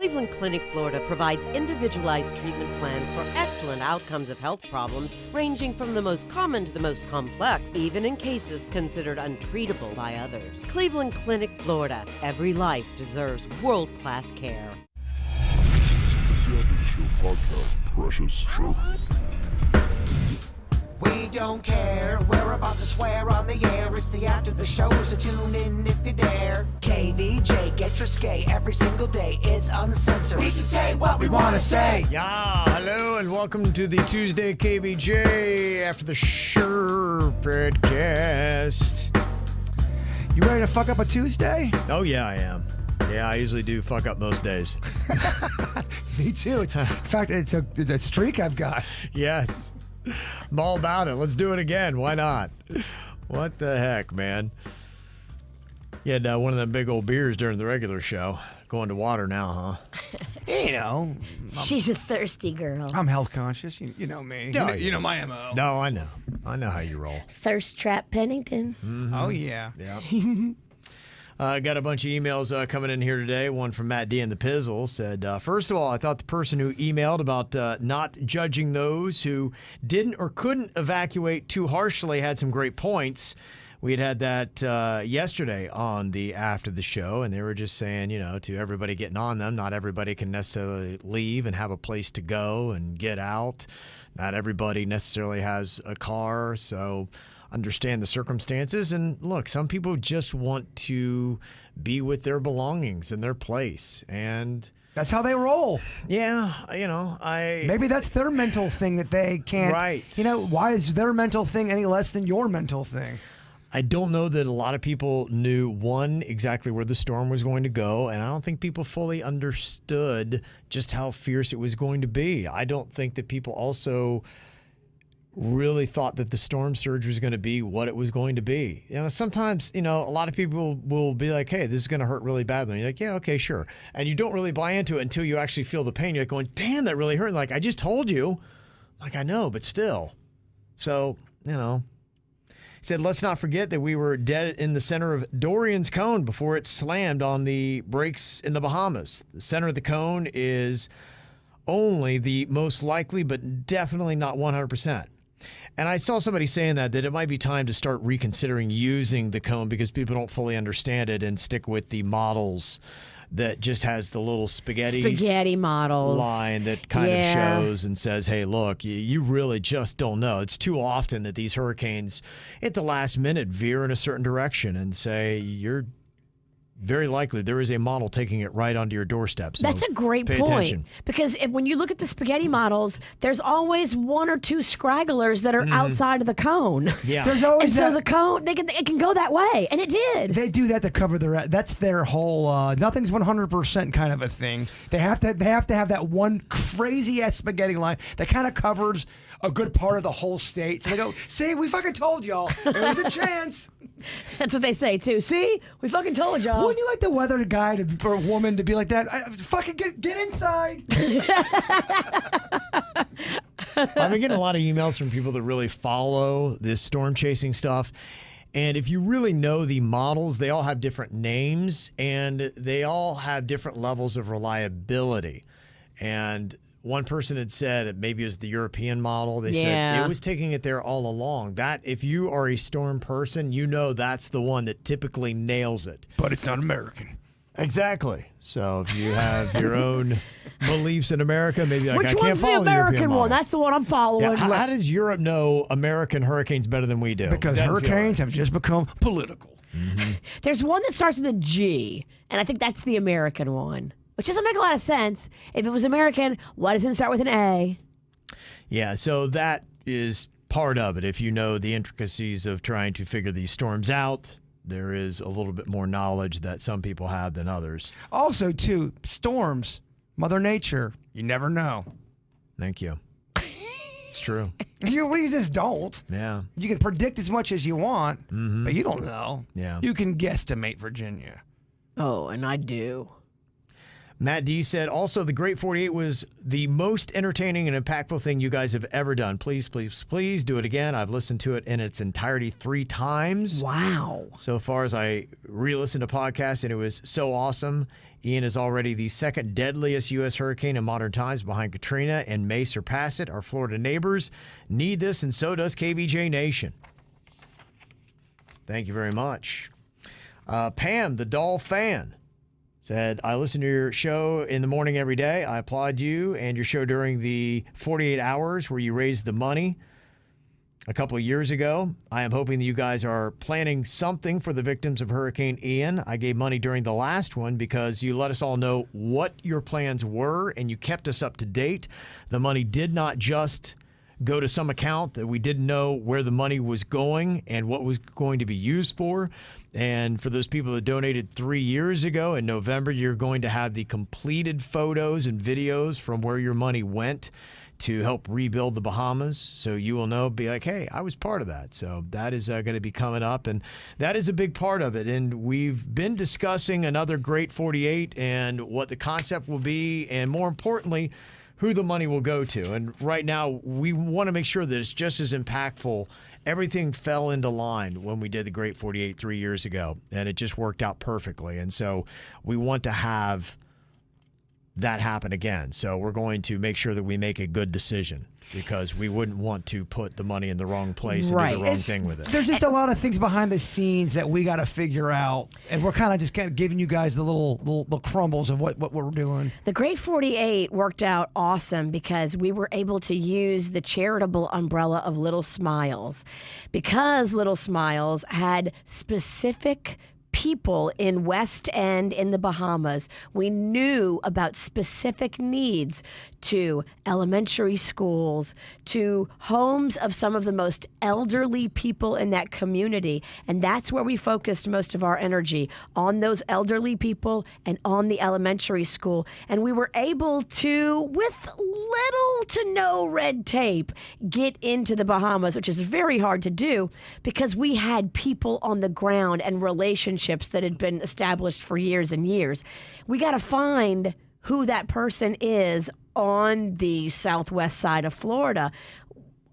Cleveland Clinic, Florida provides individualized treatment plans for excellent outcomes of health problems ranging from the most common to the most complex, even in cases considered untreatable by others. Cleveland Clinic, Florida. Every life deserves world-class care. It's the After the Show podcast, precious. We don't care, we're about to swear on the air. It's the After the Show, so tune in if you dare. KVJ, get your skate every single day. It's uncensored. We can say what we want to say. Yeah, hello and welcome to the Tuesday KVJ After the Show podcast. You ready to fuck up a Tuesday? Oh yeah, I am. Yeah, I usually do fuck up most days. Me too. In fact, it's a streak I've got. Yes. I'm all about it. Let's do it again. Why not? What the heck, man? You had one of them big old beers during the regular show. Going to water now, huh? You know. She's a thirsty girl. I'm health conscious. You know me. You know my MO. No, I know. I know how you roll. Thirst Trap Pennington. Mm-hmm. Oh, yeah. Yeah. Got a bunch of emails coming in here today. One from Matt D. in the Pizzle said, first of all, I thought the person who emailed about not judging those who didn't or couldn't evacuate too harshly had some great points. We had that yesterday on the After the Show, and they were just saying, to everybody getting on them, not everybody can necessarily leave and have a place to go and get out. Not everybody necessarily has a car, so understand the circumstances. And look, some people just want to be with their belongings and their place. And that's how they roll. Yeah, maybe that's their mental thing that they can't. Right. Why is their mental thing any less than your mental thing? I don't know that a lot of people knew, one, exactly where the storm was going to go, and I don't think people fully understood just how fierce it was going to be. I don't think that people also really thought that the storm surge was going to be what it was going to be. Sometimes, a lot of people will be like, hey, this is going to hurt really badly. And you're like, yeah, okay, sure. And you don't really buy into it until you actually feel the pain. You're like going, damn, that really hurt. Like, I just told you. Like, I know, but still. So, he said, let's not forget that we were dead in the center of Dorian's cone before it slammed on the brakes in the Bahamas. The center of the cone is only the most likely, but definitely not 100%. And I saw somebody saying that it might be time to start reconsidering using the cone because people don't fully understand it and stick with the models that just has the little spaghetti models line that kind of shows and says, hey, look, you really just don't know. It's too often that these hurricanes at the last minute veer in a certain direction and say you're very likely there is a model taking it right onto your doorstep. So that's a great point. Attention. Because when you look at the spaghetti models, there's always one or two scragglers that are outside of the cone. Yeah. There's always so the cone, it can go that way, and it did. They do that to cover that's their whole nothing's 100% kind of a thing. They have to have that one crazy ass spaghetti line that kind of covers a good part of the whole state. So they go, see, we fucking told y'all. There was a chance. That's what they say, too. See? We fucking told y'all. Wouldn't you like the weather guy or a woman to be like that? Fucking get inside. I've been getting a lot of emails from people that really follow this storm chasing stuff. And if you really know the models, they all have different names and they all have different levels of reliability. And one person had said maybe it was the European model. They said it was taking it there all along. That if you are a storm person, that's the one that typically nails it. But it's not American. Exactly. So if you have your own beliefs in America, maybe like, which I can't one's the follow American the one? That's the one I'm following. Yeah, how does Europe know American hurricanes better than we do? Because hurricanes have just become political. Mm-hmm. There's one that starts with a G, and I think that's the American one, which doesn't make a lot of sense. If it was American, why doesn't it start with an A? Yeah, so that is part of it. If you know the intricacies of trying to figure these storms out, there is a little bit more knowledge that some people have than others. Also, too, storms, Mother Nature, you never know. Thank you. It's true. You just don't. Yeah. You can predict as much as you want, but you don't know. Yeah. You can guesstimate Virginia. Oh, and I do. Matt D said, also, the Great 48 was the most entertaining and impactful thing you guys have ever done. Please, please, please do it again. I've listened to it in its entirety 3 times. Wow. So far as I re-listened to podcasts, and it was so awesome. Ian is already the second deadliest U.S. hurricane in modern times behind Katrina and may surpass it. Our Florida neighbors need this, and so does KVJ Nation. Thank you very much. Pam, the doll fan, said, I listen to your show in the morning every day. I applaud you and your show during the 48 hours where you raised the money a couple of years ago. I am hoping that you guys are planning something for the victims of Hurricane Ian. I gave money during the last one because you let us all know what your plans were and you kept us up to date. The money did not just go to some account that we didn't know where the money was going and what was going to be used for. And for those people that donated 3 years ago in November, you're going to have the completed photos and videos from where your money went to help rebuild the Bahamas. So you will know, be like, hey, I was part of that. So that is going to be coming up. And that is a big part of it. And we've been discussing another Great 48 and what the concept will be. And more importantly, who the money will go to. And right now, we want to make sure that it's just as impactful. Everything fell into line when we did the Great 48 3 years ago, and it just worked out perfectly. And so we want to have that happen again. So we're going to make sure that we make a good decision because we wouldn't want to put the money in the wrong place and do the wrong thing with it. There's just a lot of things behind the scenes that we got to figure out, and we're kind of giving you guys the little crumbles of what we're doing. The Great 48 worked out awesome because we were able to use the charitable umbrella of Little Smiles because Little Smiles had specific people in West End in the Bahamas. We knew about specific needs to elementary schools, to homes of some of the most elderly people in that community. And that's where we focused most of our energy, on those elderly people and on the elementary school. And we were able to, with little to no red tape, get into the Bahamas, which is very hard to do because we had people on the ground and relationships that had been established for years and years. We got to find who that person is on the southwest side of Florida.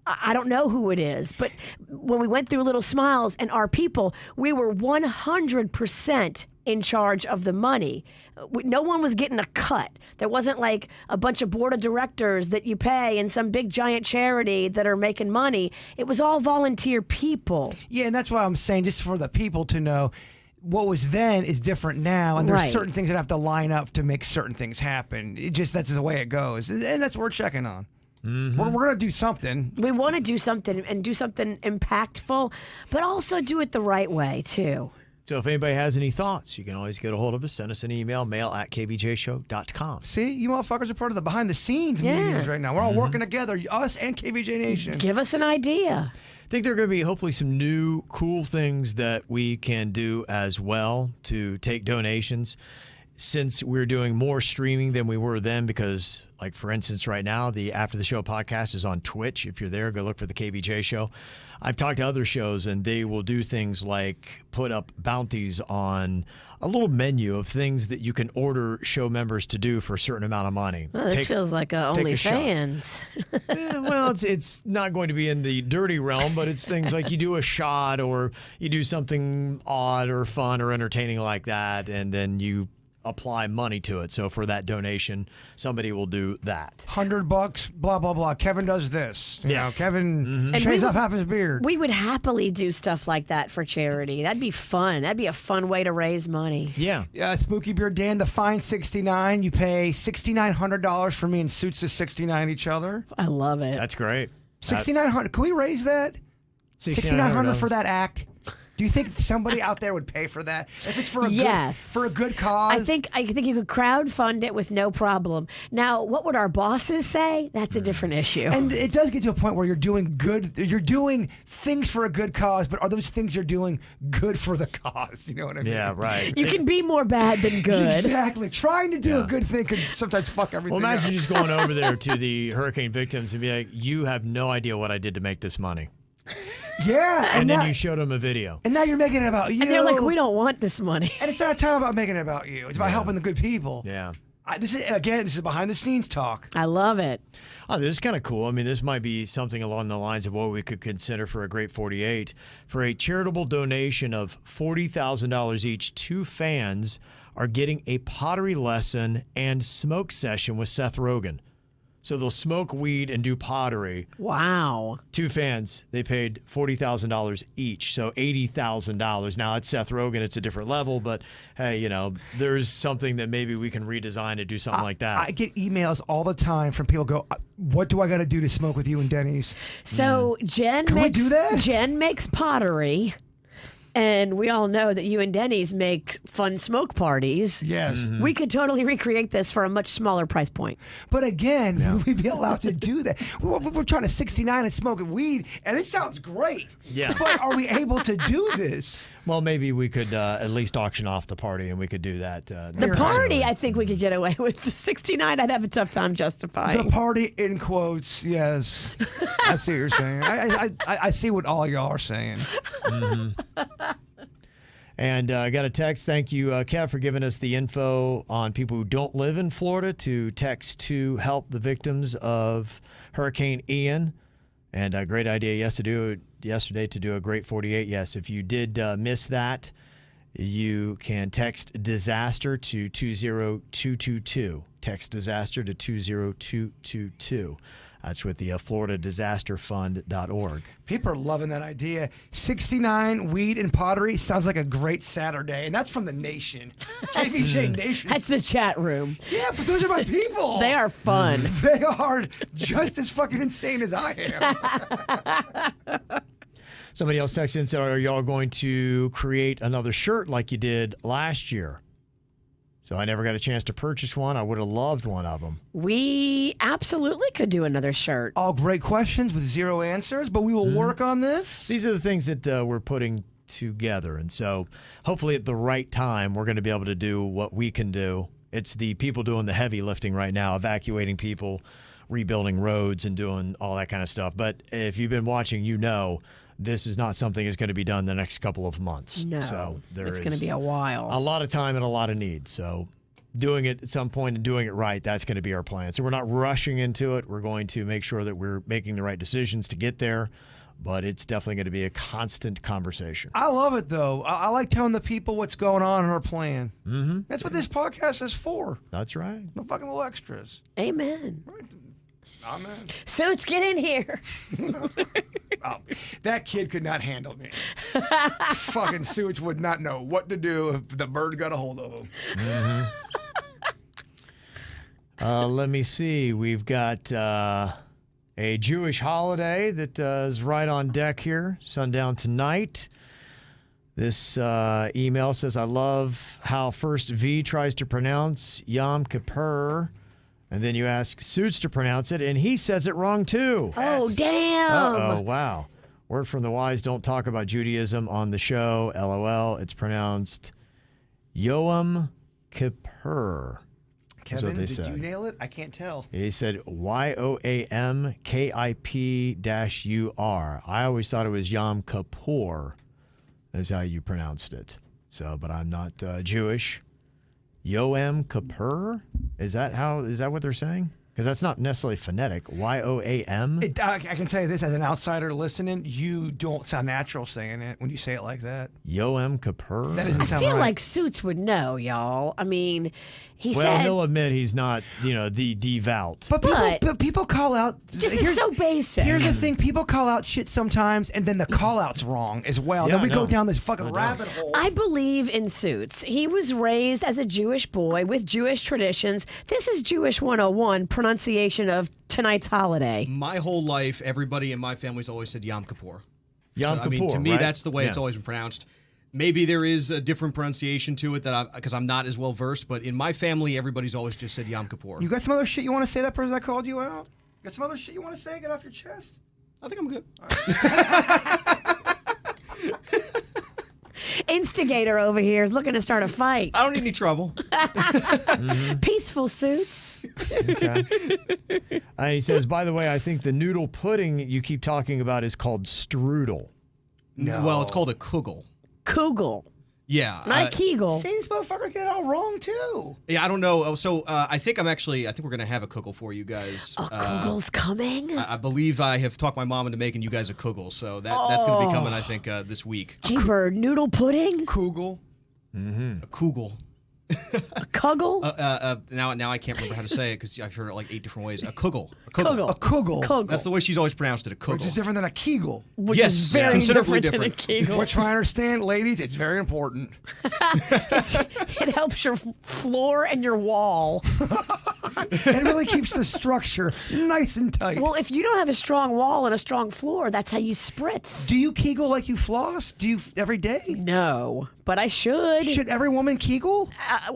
I don't know who it is, but when we went through Little Smiles and our people, we were 100% in charge of the money. No one was getting a cut. There wasn't like a bunch of board of directors that you pay and some big giant charity that are making money. It was all volunteer people. Yeah, and that's why I'm saying, just for the people to know, what was then is different now, and there's certain things that have to line up to make certain things happen. That's the way it goes, and that's what we're checking on. Mm-hmm. We're going to do something. We want to do something and do something impactful, but also do it the right way, too. So if anybody has any thoughts, you can always get a hold of us. Send us an email, mail@kvjshow.com. See, you motherfuckers are part of the behind-the-scenes meetings right now. We're all working together, us and KVJ Nation. Give us an idea. I think there are going to be hopefully some new cool things that we can do as well to take donations, since we're doing more streaming than we were then, because like for instance right now the After the Show podcast is on Twitch. If you're there, go look for the KVJ Show. I've talked to other shows and they will do things like put up bounties on a little menu of things that you can order show members to do for a certain amount of money. Well, this feels like OnlyFans. Well, it's not going to be in the dirty realm, but it's things like you do a shot or you do something odd or fun or entertaining like that, and then you apply money to it. So for that donation, somebody will do that. $100, blah, blah, blah. Kevin does this. You know, Kevin And shaves off half his beard. We would happily do stuff like that for charity. That'd be fun. That'd be a fun way to raise money. Yeah. Spooky Beard Dan, the fine $69. You pay $6,900 for me and Suits is $69 each other. I love it. That's great. $6,900. Can we raise that? $6,900 for that act? Do you think somebody out there would pay for that? If it's for a good cause? I think you could crowdfund it with no problem. Now, what would our bosses say? That's a different issue. And it does get to a point where you're doing things for a good cause, but are those things you're doing good for the cause? You know what I mean? Yeah, right. You can be more bad than good. Exactly. Trying to do a good thing can sometimes fuck everything Well, imagine up. just going over there to the hurricane victims and be like, you have no idea what I did to make this money. Yeah. And then you showed them a video. And now you're making it about you. And they're like, we don't want this money. And it's not time about making it about you. It's about helping the good people. Yeah. This is behind the scenes talk. I love it. Oh, this is kind of cool. I mean, this might be something along the lines of what we could consider for a Great 48. For a charitable donation of $40,000 each, 2 fans are getting a pottery lesson and smoke session with Seth Rogen. So they'll smoke weed and do pottery. Wow. 2 fans, they paid $40,000 each, so $80,000. Now, it's Seth Rogen, it's a different level, but hey, you know, there's something that maybe we can redesign to do something like that. I get emails all the time from people go, what do I got to do to smoke with you and Denny's? So Jen Can we do that? Jen makes pottery. And we all know that you and Denny's make fun smoke parties. Yes. We could totally recreate this for a much smaller price point. But again, would we be allowed to do that? We're trying to 69 and smoking weed, and it sounds great. Yeah. But are we able to do this? Well, maybe we could at least auction off the party, and we could do that. The party, I think we could get away with. The 69, I'd have a tough time justifying. The party, in quotes, yes. I see what you're saying. I see what all y'all are saying. And I got a text. Thank you, Kev, for giving us the info on people who don't live in Florida to text to help the victims of Hurricane Ian. And a great idea yesterday to do a Great 48. Yes, if you did miss that, you can text disaster to 20222. Text disaster to 20222. That's with the FloridaDisasterFund.org. People are loving that idea. 69, weed, and pottery sounds like a great Saturday. And that's from the Nation. KVJ Nation. That's the chat room. Yeah, but those are my people. They are fun. They are just as fucking insane as I am. Somebody else texted in and said, are y'all going to create another shirt like you did last year? So I never got a chance to purchase one. I would have loved one of them. We absolutely could do another shirt. All great questions with 0 answers, but we will work on this. These are the things that we're putting together. And so hopefully at the right time, we're going to be able to do what we can do. It's the people doing the heavy lifting right now, evacuating people, rebuilding roads, and doing all that kind of stuff. But if you've been watching, you know this is not something that's going to be done the next couple of months. No, so it's going to be a while. A lot of time and a lot of need. So doing it at some point and doing it right, that's going to be our plan. So we're not rushing into it. We're going to make sure that we're making the right decisions to get there. But it's definitely going to be a constant conversation. I love it, though. I like telling the people what's going on in our plan. Mm-hmm. That's what this podcast is for. That's right. No fucking little extras. Amen. Right. Amen. Suits, get in here. Oh, that kid could not handle me. Fucking Suits would not know what to do if the bird got a hold of him. Mm-hmm. Let me see. We've got a Jewish holiday that is right on deck here, sundown tonight. This email says, I love how first V tries to pronounce Yom Kippur, and then you ask Suits to pronounce it, and he says it wrong too. Oh, damn. Uh-oh, wow. Word from the wise, don't talk about Judaism on the show. LOL. It's pronounced Yom Kippur. Kevin, did you nail it? I can't tell. He said YOAMKIP-UR. I always thought it was Yom Kippur is how you pronounced it. So, but I'm not Jewish. Yom Kippur? Is that what they're saying? Because that's not necessarily phonetic. YOAM? I can tell you this, as an outsider listening, you don't sound natural saying it when you say it like that. Yom Kippur? That doesn't I sound feel right. like Suits would know, y'all. I mean, he Well, said... he'll admit he's not, the devout. But people call out. This is so basic. Here's the thing: people call out shit sometimes, and then the call out's wrong as well. Yeah, then we I go know. down this fucking I know. rabbit hole. I believe in Suits. He was raised as a Jewish boy with Jewish traditions. This is Jewish 101, pronunciation of tonight's holiday. My whole life, everybody in my family's always said Yom Kippur. Yom I mean, Kippur, to me, right? that's the way it's Yeah. always been pronounced. Maybe there is a different pronunciation to it because I'm not as well versed, but in my family, everybody's always just said Yom Kippur. You got some other shit you want to say? That person that called you out. Got some other shit you want to say? Get off your chest. I think I'm good. Instigator over here is looking to start a fight. I don't need any trouble. Peaceful Suits. Okay. And he says, by the way, I think the noodle pudding you keep talking about is called strudel. No. Well, it's called a kugel. Kugel. Yeah. Not Kegel. See, this motherfucker get it all wrong too. Yeah, I don't know. So I think we're going to have a kugel for you guys. Oh, Kugel's coming? I believe I have talked my mom into making you guys a kugel. So that's going to be coming, I think, this week. Cheaper noodle pudding? Kugel. A kugel. A kugel? Now I can't remember how to say it because I've heard it like 8 different ways. A kugel. Kugel. A kugel. Kugel. That's the way she's always pronounced it. A Which is kugel. different than a Kegel. Which Yes, is very considerably different. Than a Kegel. Which I understand, ladies, it's very important. It helps your floor and your wall. It really keeps the structure nice and tight. Well, if you don't have a strong wall and a strong floor, that's how you spritz. Do you Kegel like you floss? Do you every day? No, but I should. Should every woman Kegel?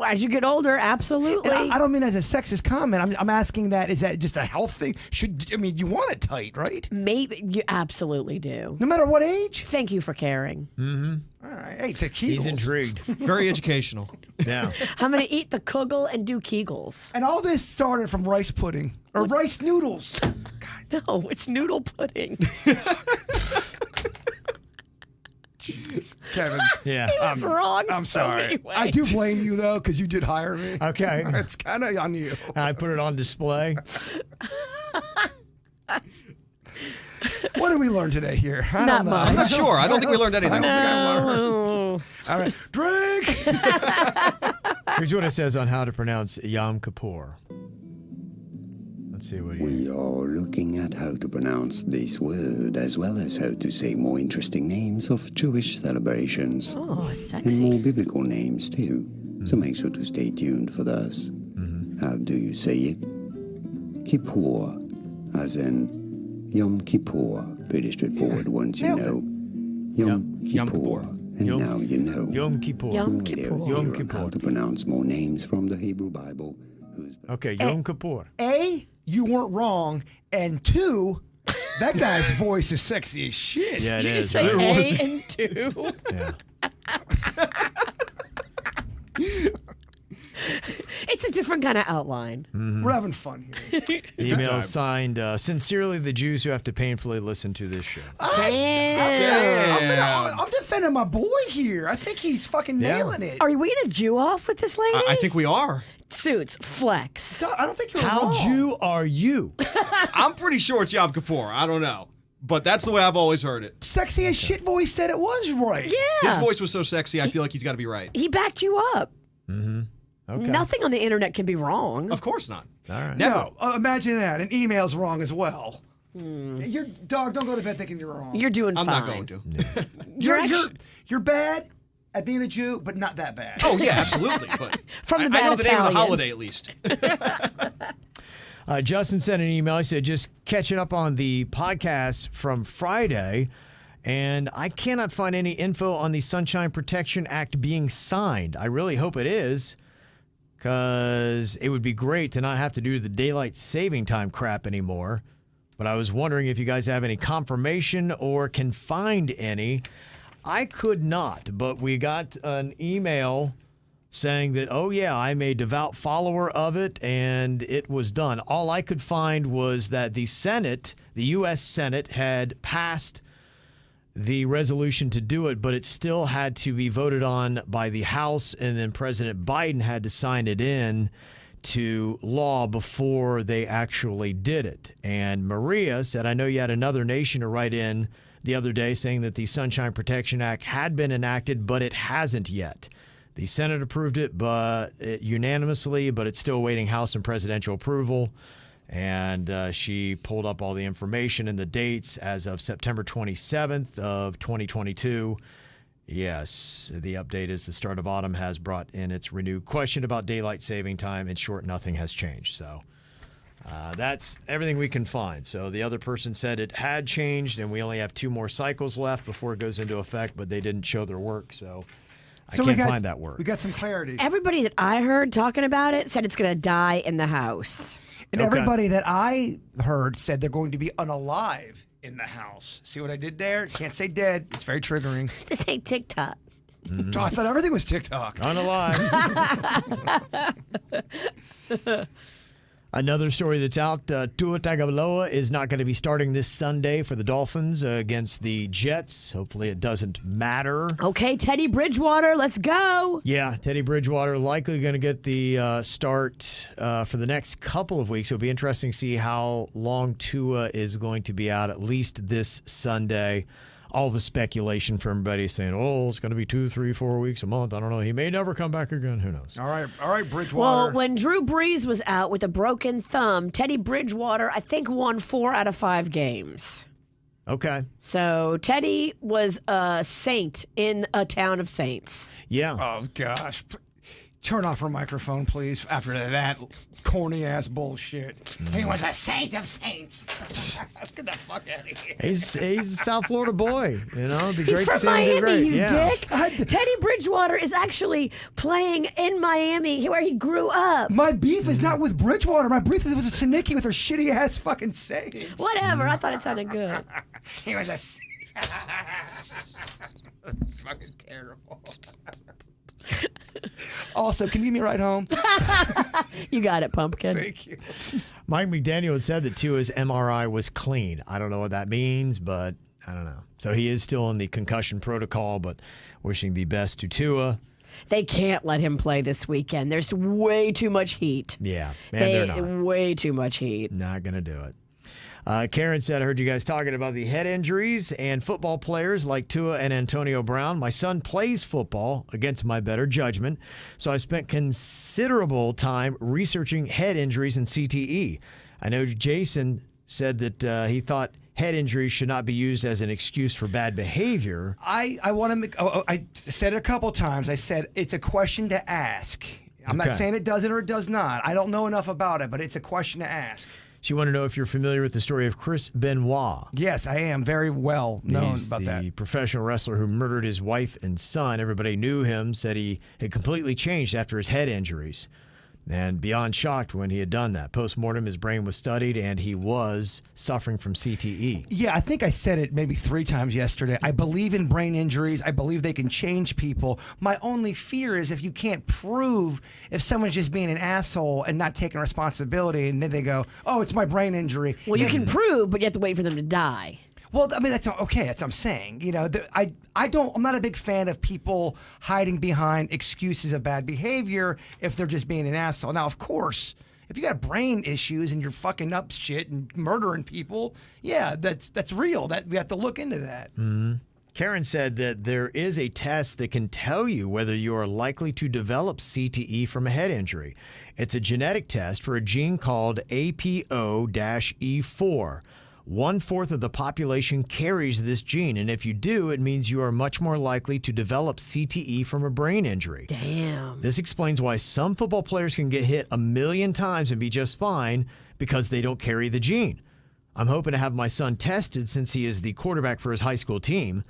As you get older, absolutely. And I don't mean as a sexist comment. I'm asking that, is that just a health thing? You want it tight, right? Maybe you absolutely do. No matter what age? Thank you for caring. All right. Hey, it's a Kegel. He's intrigued. Very educational. Yeah. I'm going to eat the kugel and do Kegels. And all this started from rice pudding or rice noodles. No, it's noodle pudding. Kevin. Yeah. It's wrong. I'm so sorry. many ways. I do blame you though, because you did hire me. Okay. It's kind of on you. I put it on display. What did we learn today here? I Not don't know. much. I'm not sure. I don't think we learned anything. Oh. All right. Drink. Here's what it says on how to pronounce Yom Kippur. Let's see what We are looking at how to pronounce this word as well as how to say more interesting names of Jewish celebrations. Oh, And sexy. more biblical names too. So make sure to stay tuned for those. How do you say it? Kippur, as in Yom Kippur. Pretty straightforward once you Nailed know. Yom Yom Kippur. Kippur. And Yom- now you know. Yom Kippur. Yom Videos Kippur. here Yom on Kippur. how to pronounce more names from the Hebrew Bible. Who's Okay, Yom Kippur. A, you weren't wrong. And 2, that guy's voice is sexy as shit. Yeah, it Did you is. say right? A and 2? Yeah. It's a different kind of outline. We're having fun here. Email signed, sincerely the Jews who have to painfully listen to this show. Damn. I'm defending my boy here. I think he's fucking Yeah. nailing it. Are we in a Jew off with this lady? I think we are. Suits, flex. I don't think you're How wrong. Jew are you? I'm pretty sure it's Yom Kippur. I don't know. But that's the way I've always heard it. Sexy as shit voice said it was right. Yeah. His voice was so sexy, I feel like he's got to be right. He backed you up. Okay. Nothing on the internet can be wrong. Of course not. All right. Never. No, imagine that. An email's wrong as well. Your dog, don't go to bed thinking you're wrong. You're doing I'm fine. not going to. You're bad at being a Jew, but not that bad. Oh, yeah, absolutely. But From the I bad know the name of the Italian. holiday at least. Justin sent an email. He said, just catching up on the podcast from Friday, and I cannot find any info on the Sunshine Protection Act being signed. I really hope it is, because it would be great to not have to do the daylight saving time crap anymore. But I was wondering if you guys have any confirmation or can find any. I could not, but we got an email saying that, oh, yeah, I'm a devout follower of it, and it was done. All I could find was that the Senate, the U.S. Senate, had passed the resolution to do it, but it still had to be voted on by the House, and then President Biden had to sign it in to law before they actually did it. And Maria said, I know you had another nation to write in the other day saying that the Sunshine Protection Act had been enacted, but it hasn't yet. The Senate approved it unanimously, but it's still awaiting House and presidential approval. And she pulled up all the information and the dates as of September 27th of 2022. Yes, the update is the start of autumn has brought in its renewed question about daylight saving time. In short, nothing has changed. So that's everything we can find. So the other person said it had changed, and we only have 2 more cycles left before it goes into effect, but they didn't show their work. So I can't find that work. We got some clarity. Everybody that I heard talking about it said it's going to die in the house. And Okay. everybody that I heard said they're going to be unalive in the house. See what I did there? Can't say dead. It's very triggering. This ain't TikTok. Oh, I thought everything was TikTok. Unalive. Another story that's out, Tua Tagovailoa is not going to be starting this Sunday for the Dolphins against the Jets. Hopefully it doesn't matter. Okay, Teddy Bridgewater, let's go. Yeah, Teddy Bridgewater likely going to get the start for the next couple of weeks. It'll be interesting to see how long Tua is going to be out, at least this Sunday. All the speculation from everybody saying, oh, it's going to be 2, 3, 4 weeks, a month. I don't know. He may never come back again. Who knows? All right, Bridgewater. Well, when Drew Brees was out with a broken thumb, Teddy Bridgewater, I think, won 4 out of 5 games. Okay. So Teddy was a saint in a town of saints. Yeah. Oh, gosh. Turn off her microphone, please, after that corny-ass bullshit. He was a saint of saints. Get the fuck out of here. He's a South Florida boy. You know, it'd be He's great to from see him do Miami, great. you Yeah. dick. Teddy Bridgewater is actually playing in Miami, where he grew up. My beef is not with Bridgewater. My beef was with Sinicki with her shitty-ass fucking sayings. Whatever. I thought it sounded good. He was a... fucking terrible. Also, can you give me a ride home? You got it, Pumpkin. Thank you. Mike McDaniel had said that Tua's MRI was clean. I don't know what that means, but I don't know. So he is still in the concussion protocol, but wishing the best to Tua. They can't let him play this weekend. There's way too much heat. Yeah, man, they're not. Way too much heat. Not going to do it. Karen said, I heard you guys talking about the head injuries and football players like Tua and Antonio Brown. My son plays football against my better judgment, so I spent considerable time researching head injuries and CTE. I know Jason said that he thought head injuries should not be used as an excuse for bad behavior. I want to make... I said it a couple times. I said it's a question to ask. I'm Okay. not saying it does it or it does not. I don't know enough about it, but it's a question to ask. So you want to know if you're familiar with the story of Chris Benoit. Yes, I am very well known He's about the that. professional wrestler who murdered his wife and son. Everybody knew him, said he had completely changed after his head injuries. And beyond shocked when he had done that. Post-mortem, his brain was studied, and he was suffering from CTE. Yeah, I think I said it maybe 3 times yesterday. I believe in brain injuries. I believe they can change people. My only fear is if you can't prove if someone's just being an asshole and not taking responsibility, and then they go, oh, it's my brain injury. Well, you can prove, but you have to wait for them to die. Well, I mean, that's okay. That's what I'm saying. You know, I'm not a big fan of people hiding behind excuses of bad behavior if they're just being an asshole. Now, of course, if you got brain issues and you're fucking up shit and murdering people, yeah, that's real. That we have to look into that. Karen said that there is a test that can tell you whether you are likely to develop CTE from a head injury. It's a genetic test for a gene called APO-E4. 1/4 of the population carries this gene, and if you do, it means you are much more likely to develop CTE from a brain injury. Damn. This explains why some football players can get hit 1,000,000 times and be just fine because they don't carry the gene. I'm hoping to have my son tested since he is the quarterback for his high school team.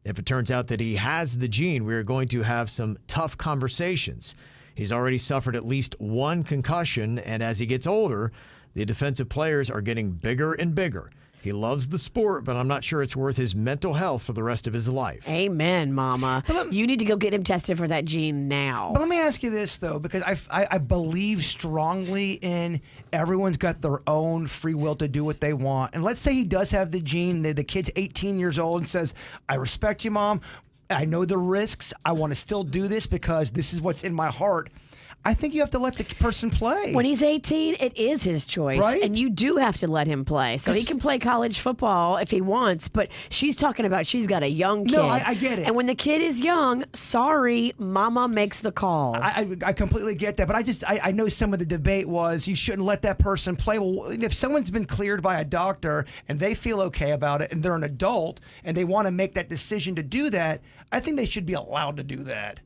If it turns out that he has the gene, we are going to have some tough conversations. He's already suffered at least 1 concussion, and as he gets older, the defensive players are getting bigger and bigger. He loves the sport, but I'm not sure it's worth his mental health for the rest of his life. Amen, Mama. You need to go get him tested for that gene now. But let me ask you this, though, because I believe strongly in everyone's got their own free will to do what they want. And let's say he does have the gene, the kid's 18 years old and says, I respect you, Mom. I know the risks. I want to still do this because this is what's in my heart. I think you have to let the person play. When he's 18, it is his choice, Right? and you do have to let him play. So he can play college football if he wants, but she's talking about she's got a young kid. No, I get it. And when the kid is young, sorry, Mama makes the call. I completely get that, but I know some of the debate was you shouldn't let that person play. Well, if someone's been cleared by a doctor and they feel okay about it and they're an adult and they want to make that decision to do that, I think they should be allowed to do that.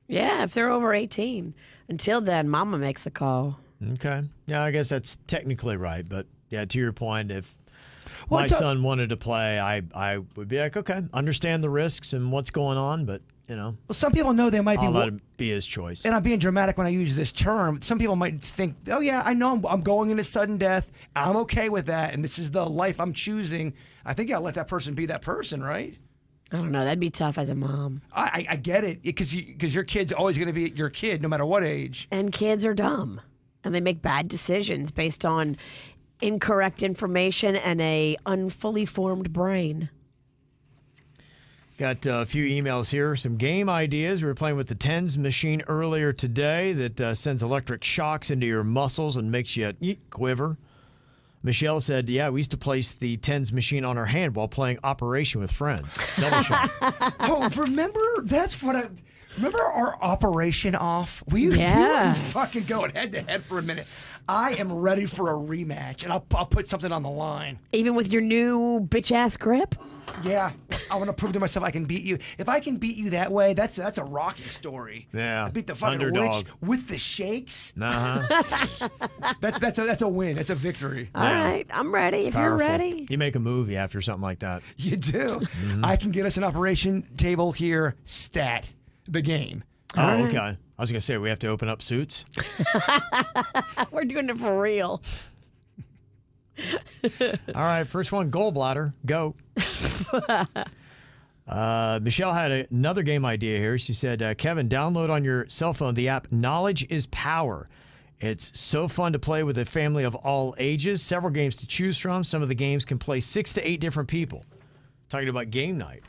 Yeah, if they're over 18. Until then, Mama makes the call. Okay. Yeah, I guess that's technically right. But yeah, to your point, if Well, my son wanted to play, I would be like, okay, understand the risks and what's going on, but, you know, Well, some people know they might I'll be. let him be his choice. And I'm being dramatic when I use this term. Some people might think, oh, yeah, I know I'm going into sudden death. I'm okay with that. And this is the life I'm choosing. I think you gotta let that person be that person, right? I don't know. That'd be tough as a mom. I get it because your kid's always going to be your kid no matter what age. And kids are dumb. and they make bad decisions based on incorrect information and a unfully formed brain. Got a few emails here. Some game ideas. We were playing with the TENS machine earlier today that sends electric shocks into your muscles and makes you quiver. Michelle said, yeah, we used to place the TENS machine on our hand while playing Operation with friends. Double shot. Oh, remember? Remember our Operation Off? We were fucking going head to head for a minute. I am ready for a rematch, and I'll put something on the line. Even with your new bitch-ass grip? Yeah, I want to prove to myself I can beat you. If I can beat you that way, that's a Rocky story. Yeah, I beat the fucking underdog. witch with the shakes. Uh-huh. That's a win. It's a victory. All right, I'm ready. It's if powerful. you're ready. You make a movie after something like that. You do. I can get us an operation table here. Stat the game. Oh, okay. I was going to say, we have to open up suits. We're doing it for real. All right, first one, gallbladder. Go. Michelle had another game idea here. She said, Kevin, download on your cell phone the app Knowledge is Power. It's so fun to play with a family of all ages. Several games to choose from. Some of the games can play 6 to 8 different people. Talking about game night.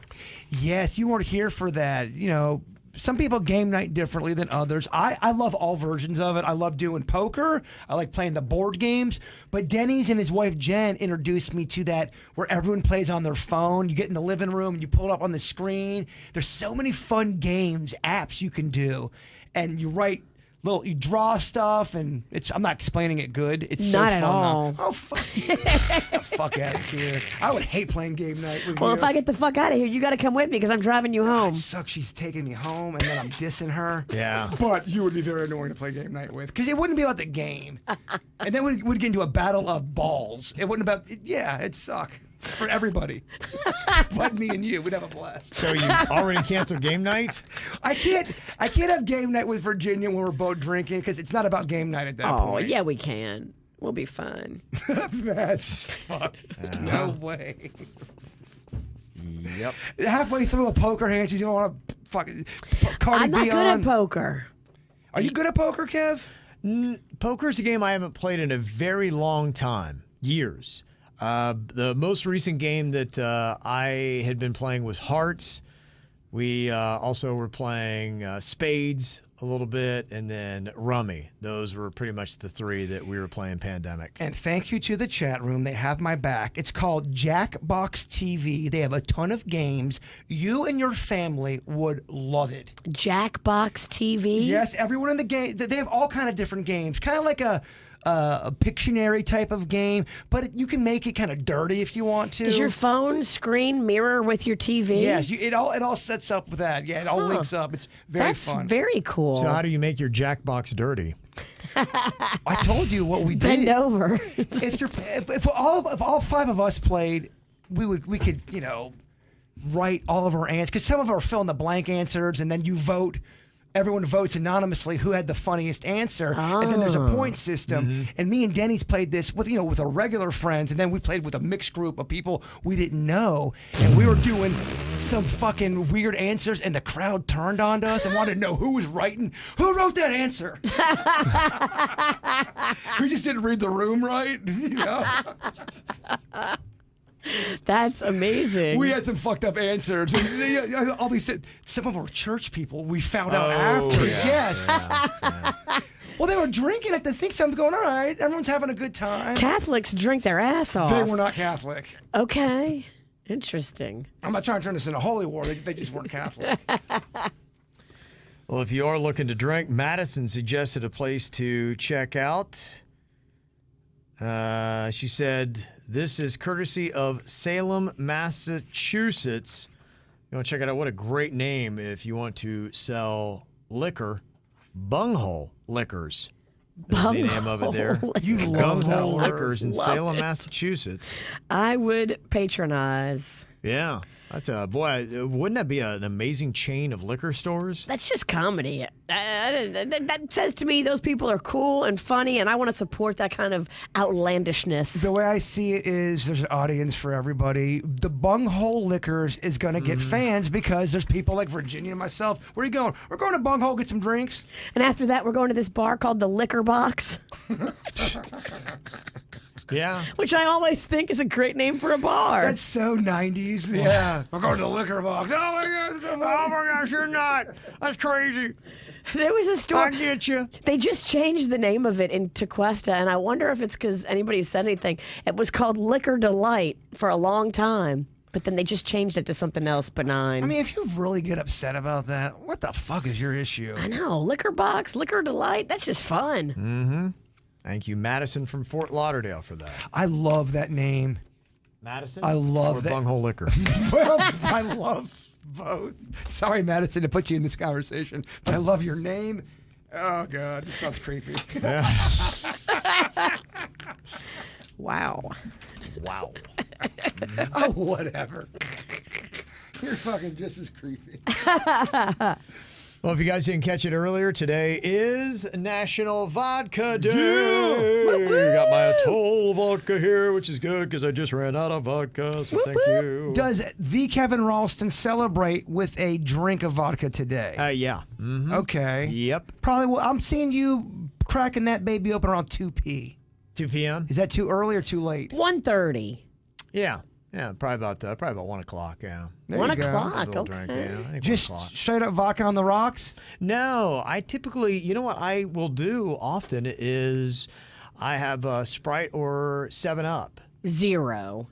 Yes, you weren't here for that. You know, some people game night differently than others. I love all versions of it. I love doing poker. I like playing the board games. But Denny's and his wife Jen introduced me to that where everyone plays on their phone. You get in the living room and you pull it up on the screen. There's so many fun games, apps you can do. And you you draw stuff, and I'm not explaining it good. It's so Not fun. at all. Though. Oh, fuck. Get the fuck out of here. I would hate playing game night with you. Well, if I get the fuck out of here, you got to come with me because I'm driving you home. It sucks she's taking me home and then I'm dissing her. Yeah. But you would be very annoying to play game night with because it wouldn't be about the game. And then we'd get into a battle of balls. It wouldn't it'd suck for everybody. But me and you, we'd have a blast. So you already canceled game night? I can't have game night with Virginia when we're both drinking because it's not about game night at that Oh, point. yeah, we can. We'll be fine. That's fucked. No way. Yep. Halfway through a poker hand, she's gonna want to fucking Cardi I'm not B good on. at poker. Are you good at poker, Kev? Poker is a game I haven't played in a very long time. Years. The most recent game that I had been playing was Hearts. We also were playing Spades a little bit, and then Rummy. Those were pretty much the 3 that we were playing pandemic. And thank you to the chat room. They have my back. It's called Jackbox TV. They have a ton of games. You and your family would love it. Jackbox TV? Yes, everyone in the game. They have all kind of different games. Kind of like a Pictionary type of game, but you can make it kind of dirty if you want to. Does your phone screen mirror with your TV? Yes, it all sets up with that. Yeah, it all links up. It's very fun. That's very cool. So how do you make your Jackbox dirty? I told you what we did. Bend over. If all 5 of us played, we could write all of our answers because some of our fill in the blank answers, and then you vote. Everyone votes anonymously who had the funniest answer, and then there's a point system. And me and Denny's played this with our regular friends, and then we played with a mixed group of people we didn't know, and we were doing some fucking weird answers, and the crowd turned on to us and wanted to know who was writing. Who wrote that answer? We just didn't read the room right, That's amazing. We had some fucked up answers. And all these, some of our church people we found out after. Yeah. Yes. Well, they were drinking at the thing, so I'm going, all right, everyone's having a good time. Catholics drink their ass off. They were not Catholic. Okay. Interesting. I'm not trying to turn this into holy war. They just weren't Catholic. Well, if you are looking to drink, Madison suggested a place to check out. She said, this is courtesy of Salem, Massachusetts. You want to check it out? What a great name if you want to sell liquor. Bunghole Liquors. There's the name of it there. You love that Bunghole word. Liquors in Salem, Massachusetts. I would patronize. Yeah. That's boy. Wouldn't that be an amazing chain of liquor stores? That's just comedy. That says to me those people are cool and funny, and I want to support that kind of outlandishness. The way I see it is there's an audience for everybody. The Bunghole Liquors is going to get fans because there's people like Virginia and myself. Where are you going? We're going to Bunghole, get some drinks. And after that, we're going to this bar called the Liquor Box, Yeah. which I always think is a great name for a bar. That's so 90s. Yeah. We're going to the Liquor Box. Oh, my God. So Oh my gosh, you're not. That's crazy. There was a store. I get you. They just changed the name of it in Tequesta, and I wonder if it's because anybody said anything. It was called Liquor Delight for a long time, but then they just changed it to something else benign. I mean, if you really get upset about that, what the fuck is your issue? I know. Liquor Box, Liquor Delight, that's just fun. Thank you, Madison from Fort Lauderdale, for that. I love that name. Madison? I love or that. Bunghole Liquor. Well, I love both. Sorry, Madison, to put you in this conversation, but I love your name. Oh, God, this sounds creepy. Wow. Wow. Oh, whatever. You're fucking just as creepy. Well, if you guys didn't catch it earlier, today is National Vodka Day. Got my Atoll vodka here, which is good because I just ran out of vodka, so thank you. Does the Kevin Ralston celebrate with a drink of vodka today? Yeah. Mm-hmm. Okay. Yep. Probably. Well, I'm seeing you cracking that baby open around 2 2 p.m.? Is that too early or too late? 1:30. Yeah. Yeah, probably about 1 o'clock, yeah. There 1 you go. o'clock, A little okay. drink, yeah. I think Just 1 o'clock. straight up vodka on the rocks? No, I typically, you know what I will do often is I have Sprite or 7-Up. 0.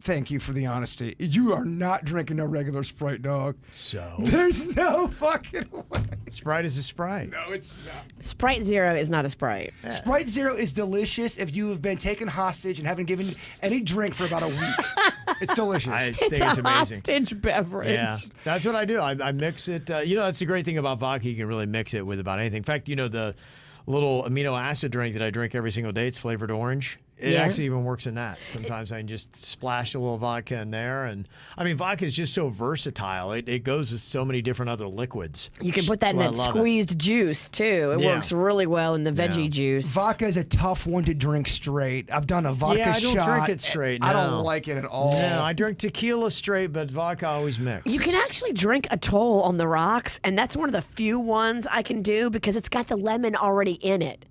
Thank you for the honesty. You are not drinking no regular Sprite, dog. So, There's no fucking way. Sprite is a Sprite. No, it's not. Sprite 0 is not a Sprite. Sprite Zero is delicious if you have been taken hostage and haven't given any drink for about a week. It's delicious. I think It's it's a amazing. hostage beverage. Yeah, that's what I do. I mix it. That's the great thing about vodka. You can really mix it with about anything. In fact, the little amino acid drink that I drink every single day, it's flavored orange. It Yeah. actually even works in that. Sometimes I can just splash a little vodka in there. And I mean, vodka is just so versatile. It goes with so many different other liquids. You can put that in That's that why I love it. squeezed juice, too. It Yeah. works really well in the veggie Yeah. juice. Vodka is a tough one to drink straight. I've done a vodka Yeah, I don't shot. drink it straight, I no. don't like it at all. No, I drink tequila straight, but vodka I always mix. You can actually drink Atoll on the rocks, and that's one of the few ones I can do because it's got the lemon already in it.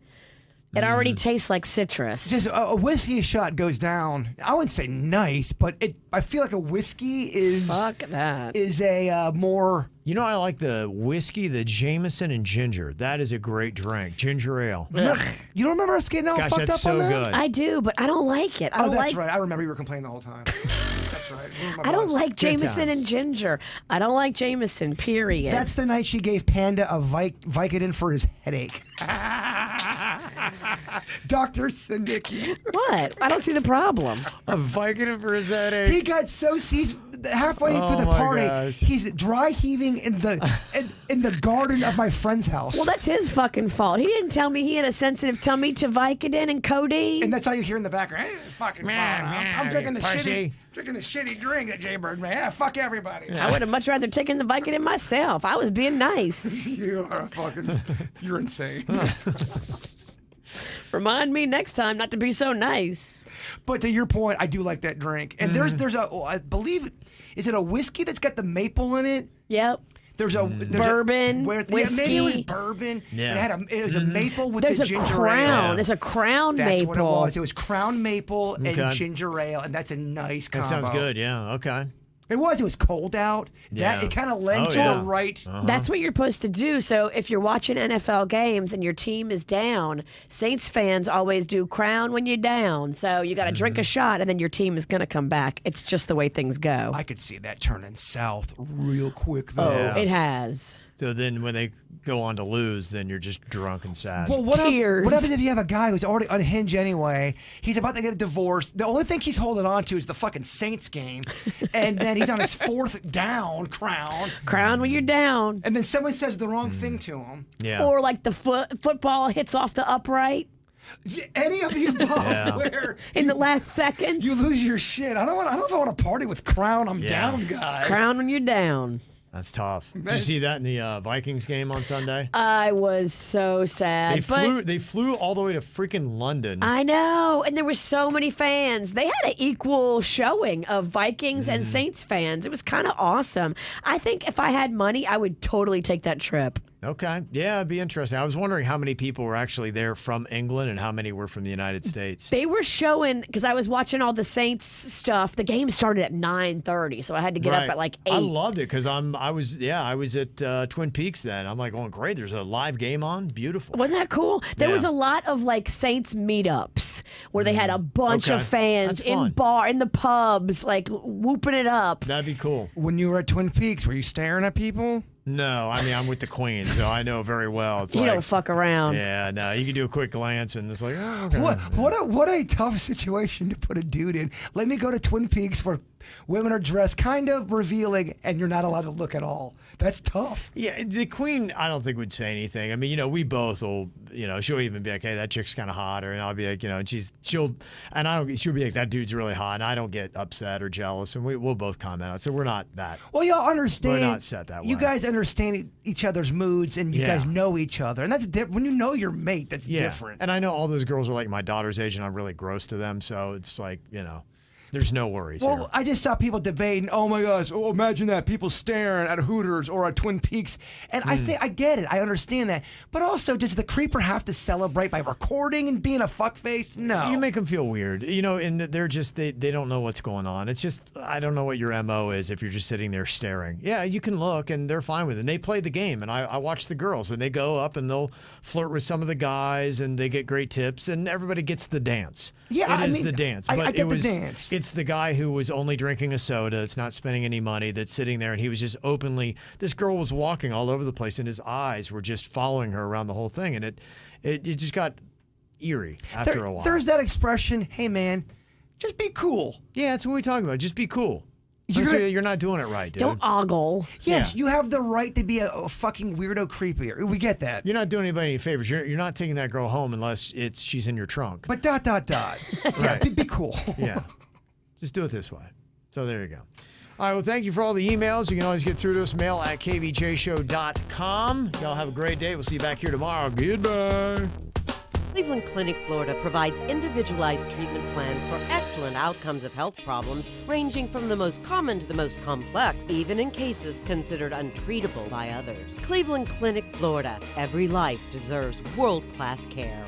It already tastes like citrus. Just a whiskey shot goes down. I wouldn't say nice, but I feel like a whiskey is Fuck that. a more. I like the whiskey, the Jameson and ginger. That is a great drink. Ginger ale. You don't remember us getting all Gosh, fucked that's up on so that? good. I do, but I don't like it. I Oh, don't that's like. right. I remember you were complaining the whole time. That's right. Ruined my I don't buzz. like Jameson times. and ginger. I don't like Jameson. Period. That's the night she gave Panda a Vicodin for his headache. Dr. Syndicate. what? I don't see the problem. A Vicodin for his headache. He got he's halfway through the my party. gosh. He's dry heaving in the garden of my friend's house. Well, that's his fucking fault. He didn't tell me he had a sensitive tummy to Vicodin and codeine. and that's all you hear in the background. Hey, it's fucking fine. I'm drinking the pussy. shitty drink at Jaybird, man. Yeah, fuck everybody. I would have much rather taken the Vicodin myself. I was being nice. You are you're insane. Remind me next time not to be so nice. But to your point, I do like that drink. And there's I believe, is it a whiskey that's got the maple in it? Yep. There's a Bourbon, yeah, maybe it was whiskey. bourbon. Yeah. It was a maple with There's the a ginger crown. ale. There's a crown That's maple. what it was. It was crown maple and Okay. ginger ale, and that's a nice That combo. sounds good. Yeah. Okay. It was cold out. Yeah. It kind of lent Oh, to yeah. the right. That's what you're supposed to do. So if you're watching NFL games and your team is down, Saints fans always do crown when you're down. So you got to drink a shot and then your team is going to come back. It's just the way things go. I could see that turning south real quick, though. Oh, it has. So then when they go on to lose, then you're just drunk and sad. Well, Tears. what happens if you have a guy who's already unhinged anyway? He's about to get a divorce. The only thing he's holding on to is the fucking Saints game. And then he's on his fourth down crown. Crown when you're down. And then someone says the wrong thing to him. yeah. Or like the football hits off the upright. Any of the above, Yeah. where In the last second, you lose your shit. I don't know if I want to party with Crown. I'm Yeah. down, guy. crown when you're down. That's tough. Did you see that in the Vikings game on Sunday? I was so sad. They flew all the way to freaking London. I know, and there were so many fans. They had an equal showing of Vikings and Saints fans. It was kind of awesome. I think if I had money, I would totally take that trip. Okay. Yeah, it'd be interesting. I was wondering how many people were actually there from England and how many were from the United States. They were showing, because I was watching all the Saints stuff. The game started at 9:30, so I had to get up at like 8. I loved it because I was at Twin Peaks then. I'm like, oh, great. There's a live game on. Beautiful. Wasn't that cool? There was Yeah. a lot of like Saints meetups where they had a bunch of Okay. fans That's fun. in the pubs, like whooping it up. That'd be cool. When you were at Twin Peaks, were you staring at people? No, I mean, I'm with the Queen, so I know very well. It's You like, don't fuck around. yeah, no, you can do a quick glance and it's like, oh, okay. What a tough situation to put a dude in. Let me go to Twin Peaks where women are dressed kind of revealing and you're not allowed to look at all. That's tough. Yeah, the Queen, I don't think would say anything. I mean, we both will, she'll even be like, hey, that chick's kind of hot, and I'll be like, and she'll be like, that dude's really hot, and I don't get upset or jealous, and we'll both comment on it. So we're not that. Well, y'all understand. We're not set that You way. guys understand each other's moods, and you Yeah. guys know each other, and that's different. When you know your mate, that's Yeah, different. and I know all those girls are like my daughter's age, and I'm really gross to them, so it's like, there's no worries here. Well, I just saw people debating. Oh my gosh! Oh, imagine that people staring at Hooters or at Twin Peaks, and I think I get it. I understand that, but also, does the creeper have to celebrate by recording and being a fuckface? No. You make them feel weird, and they're just they don't know what's going on. It's just I don't know what your MO is if you're just sitting there staring. Yeah, you can look, and they're fine with it. And they play the game, and I watch the girls, and they go up and they'll flirt with some of the guys, and they get great tips, and everybody gets the dance. Yeah, it is I mean, the dance. I But get it was, the dance. It's the guy who was only drinking a soda. It's not spending any money. That's sitting there, and he was just openly. This girl was walking all over the place, and his eyes were just following her around the whole thing, and it just got eerie after a while. There's that expression. Hey man, just be cool. Yeah, that's what we talk about. Just be cool. You're You're not doing it right, dude. Don't ogle. Yes, Yeah. you have the right to be a fucking weirdo creepy. We get that. You're not doing anybody any favors. You're not taking that girl home unless she's in your trunk. But ... Yeah, Right. be cool. Yeah. Just do it this way. So there you go. All right, well, thank you for all the emails. You can always get through to us, mail at kvjshow.com. Y'all have a great day. We'll see you back here tomorrow. Goodbye. Cleveland Clinic, Florida provides individualized treatment plans for excellent outcomes of health problems ranging from the most common to the most complex, even in cases considered untreatable by others. Cleveland Clinic, Florida. Every life deserves world-class care.